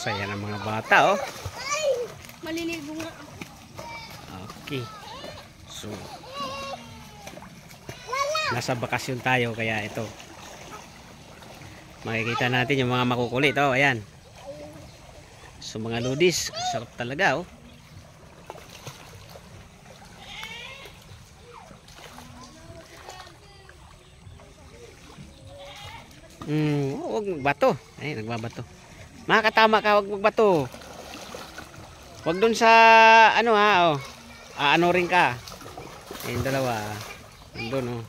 Saya ng mga bata, oh. Maliligo nga. Okay. So, nasa bakasyon tayo kaya ito. Makikita natin yung mga makukulit, oh. Ayan. So, mga ludis. Sarap talaga, oh. Huwag magbato. Ay, nagbabato. Makakatama ka, huwag magbato. Huwag dun sa ano ha, oh. Ano rin ka. Ayun dalawa. Nandun, oh.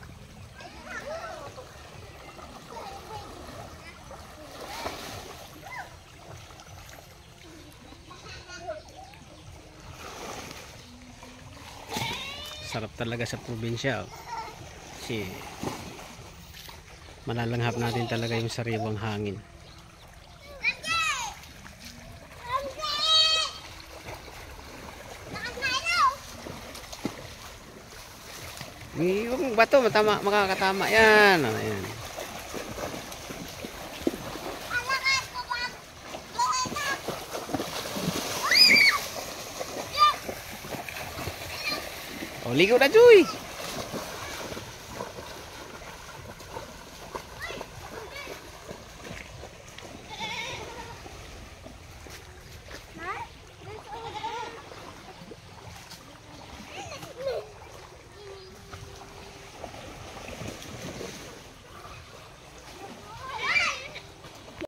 Sarap talaga sa probinsya, oh. Kasi malalanghap natin talaga yung sariwang hangin. Yung bato, makakatama yan. Ayan. O, ligo na, Joy.